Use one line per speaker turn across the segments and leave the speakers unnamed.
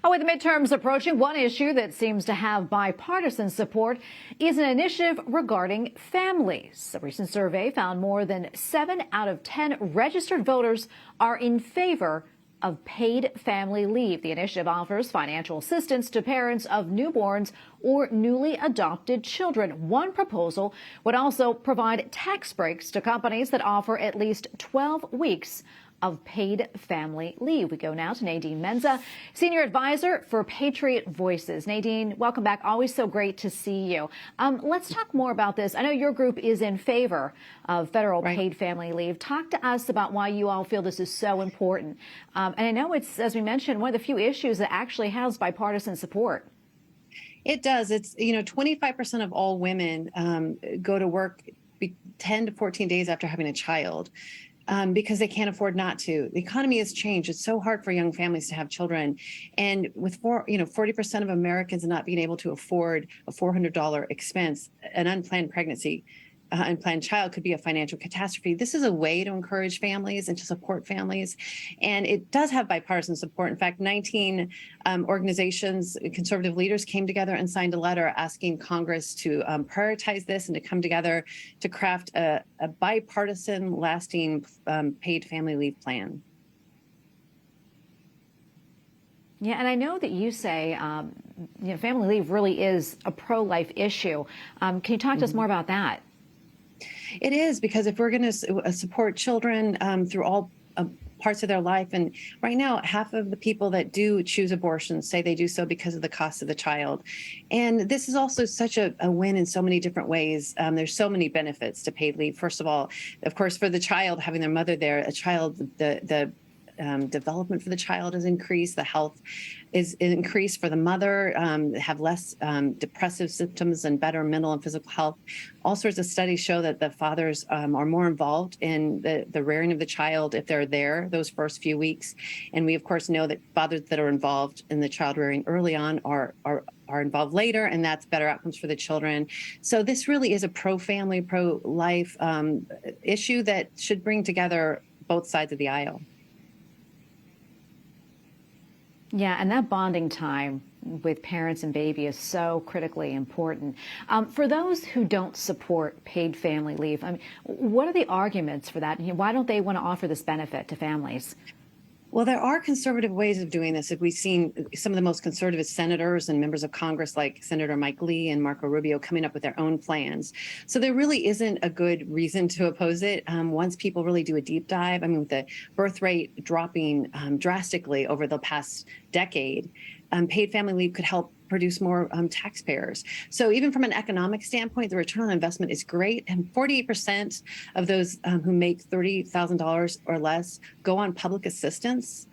Oh, with the midterms approaching, one issue that seems to have bipartisan support is an initiative regarding families. A recent survey found more than 7 out of 10 registered voters are in favor of paid family leave. The initiative offers financial assistance to parents of newborns or newly adopted children. One proposal would also provide tax breaks to companies that offer at least 12 weeks of paid family leave. We go now to Nadine Maenza, Senior Advisor for Patriot Voices. Nadine, welcome back. Always so great to see you. Let's talk more about this. I know your group is in favor of federal paid family leave. Talk to us about why you all feel this is so important. And I know it's, as we mentioned, one of the few issues that actually has bipartisan support.
It does. It's, 25% of all women go to work 10 to 14 days after having a child. Because they can't afford not to. The economy has changed. It's so hard for young families to have children. And with 40% of Americans not being able to afford a $400 expense, an unplanned pregnancy, unplanned child could be a financial catastrophe. This is a way to encourage families and to support families. And it does have bipartisan support. In fact, 19 organizations, conservative leaders came together and signed a letter asking Congress to prioritize this and to come together to craft a bipartisan, lasting paid family leave plan.
Yeah, and I know that you say family leave really is a pro-life issue. Can you talk to us more about that?
It is, because if we're going to support children through all parts of their life, and right now, half of the people that do choose abortion say they do so because of the cost of the child. And this is also such a win in so many different ways. There's so many benefits to paid leave. First of all, of course, for the child, having their mother there, the development for the child is increased, the health is increased for the mother, have less depressive symptoms and better mental and physical health. All sorts of studies show that the fathers are more involved in the rearing of the child if they're there those first few weeks. And we, of course, know that fathers that are involved in the child rearing early on are involved later, and that's better outcomes for the children. So this really is a pro-family, pro-life issue that should bring together both sides of the aisle.
Yeah, and that bonding time with parents and baby is so critically important. For those who don't support paid family leave, I mean, what are the arguments for that? Why don't they want to offer this benefit to families?
Well, there are conservative ways of doing this. We've seen some of the most conservative senators and members of Congress, like Senator Mike Lee and Marco Rubio, coming up with their own plans. So there really isn't a good reason to oppose it. Once people really do a deep dive, I mean, with the birth rate dropping drastically over the past decade, paid family leave could help produce more taxpayers. So even from an economic standpoint, the return on investment is great. And 48% of those who make $30,000 or less go on public assistance.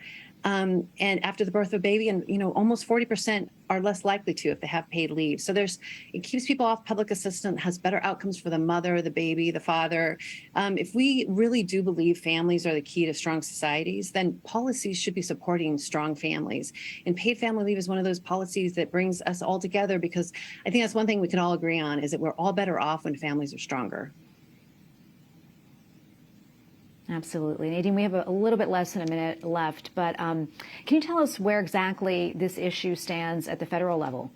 And after the birth of a baby, and almost 40% are less likely to if they have paid leave. So it keeps people off public assistance, has better outcomes for the mother, the baby, the father. If we really do believe families are the key to strong societies, then policies should be supporting strong families. And paid family leave is one of those policies that brings us all together, because I think that's one thing we can all agree on, is that we're all better off when families are stronger.
Absolutely. Nadine, we have a little bit less than a minute left, but can you tell us where exactly this issue stands at the federal level?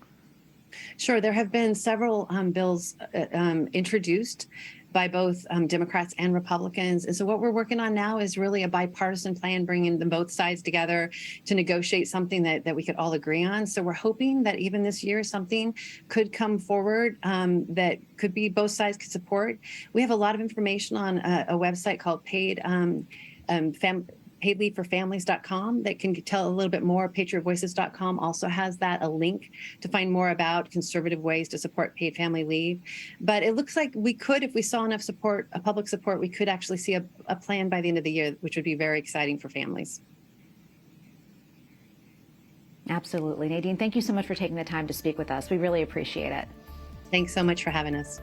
Sure. There have been several bills introduced by both Democrats and Republicans. And so what we're working on now is really a bipartisan plan, bringing them both sides together to negotiate something that we could all agree on. So we're hoping that even this year, something could come forward that could be both sides could support. We have a lot of information on a website called paidleaveforfamilies.com that can tell a little bit more. patriotvoices.com also has a link to find more about conservative ways to support paid family leave. But it looks like we could, if we saw enough support, public support, we could actually see a plan by the end of the year, which would be very exciting for families.
Absolutely. Nadine, thank you so much for taking the time to speak with us. We really appreciate it.
Thanks so much for having us.